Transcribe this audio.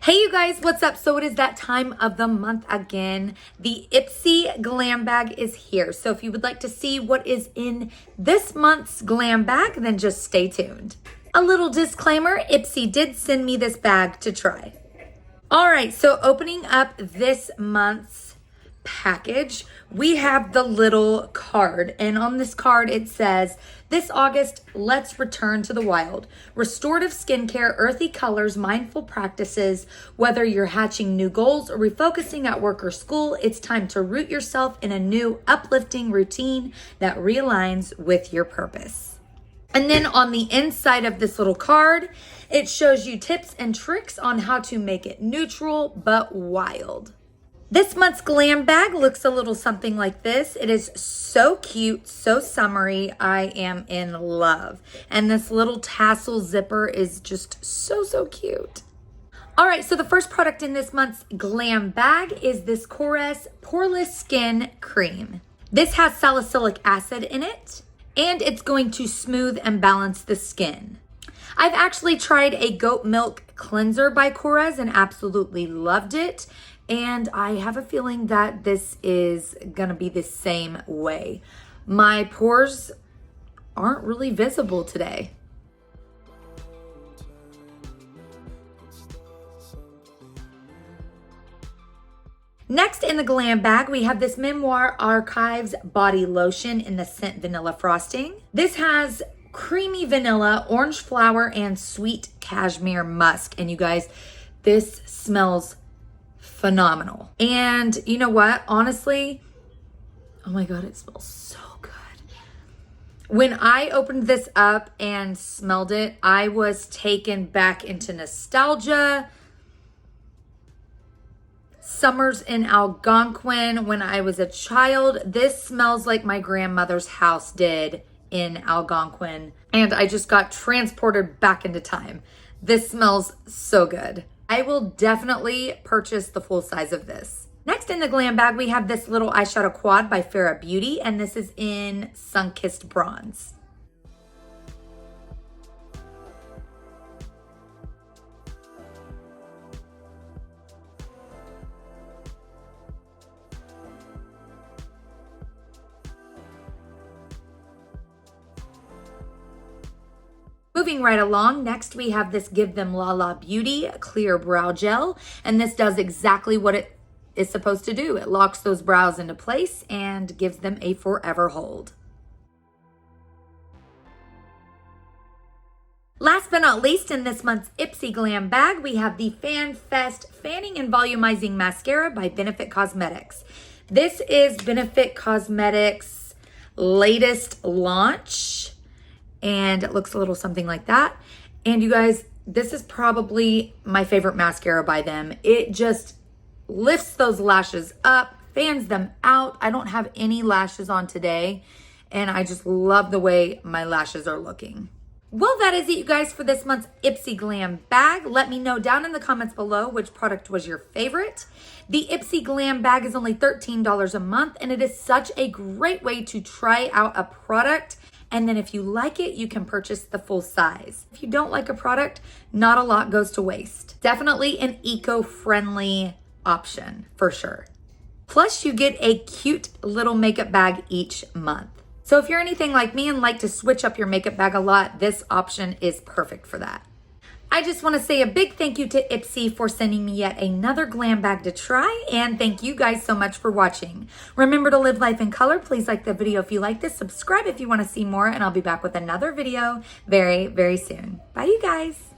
Hey you guys, what's up? So it is that time of the month again. The Ipsy Glam bag is here. So if you would like to see what is in this month's glam bag, then just stay tuned. A little disclaimer, Ipsy did send me this bag to try. All right, so opening up this month's package, we have the little card, and on this card it says, this August, let's return to the wild. Restorative skincare, earthy colors, mindful practices. Whether you're hatching new goals or refocusing at work or school, it's time to root yourself in a new uplifting routine that realigns with your purpose. And then on the inside of this little card, it shows you tips and tricks on how to make it neutral but wild. This month's glam bag looks a little something like this. It is so cute, so summery. I am in love. And this little tassel zipper is just so cute. All right, so the first product in this month's glam bag is this f.a.r.a.h Poreless Skin Cream. This has salicylic acid in it, and it's going to smooth and balance the skin. I've actually tried a goat milk cleanser by f.a.r.a.h and absolutely loved it. And I have a feeling that this is gonna be the same way. My pores aren't really visible today. Next in the glam bag, we have this Memoir Archives body lotion in the scent Vanilla Frosting. This has creamy vanilla, orange flower, and sweet cashmere musk. And you guys, this smells phenomenal. And you know what? Honestly, oh my God, it smells so good. When I opened this up and smelled it, I was taken back into nostalgia. Summers in Algonquin when I was a child. This smells like my grandmother's house did in Algonquin. And I just got transported back into time. This smells so good. I will definitely purchase the full size of this. Next in the glam bag, we have this little eyeshadow quad by Thebriabeauty, and this is in Sun-Kissed Bronze. Moving right along, next we have this Give Them La La Beauty Clear Brow Gel, and this does exactly what it is supposed to do. It locks those brows into place and gives them a forever hold. Last but not least, in this month's Ipsy Glam bag, we have the Fan Fest Fanning and Volumizing Mascara by Benefit Cosmetics. This is Benefit Cosmetics' latest launch, and it looks a little something like that. And you guys, this is probably my favorite mascara by them. It just lifts those lashes up, fans them out. I don't have any lashes on today, and I just love the way my lashes are looking. Well, that is it, you guys, for this month's Ipsy Glam bag. Let me know down in the comments below which product was your favorite. The Ipsy Glam bag is only $13 a month, and it is such a great way to try out a product. And then if you like it, you can purchase the full size. If you don't like a product, not a lot goes to waste. Definitely an eco-friendly option for sure. Plus you get a cute little makeup bag each month. So if you're anything like me and like to switch up your makeup bag a lot, this option is perfect for that. I just want to say a big thank you to Ipsy for sending me yet another glam bag to try, and thank you guys so much for watching. Remember to live life in color. Please like the video if you like this, subscribe if you want to see more, and I'll be back with another video very soon. Bye you guys.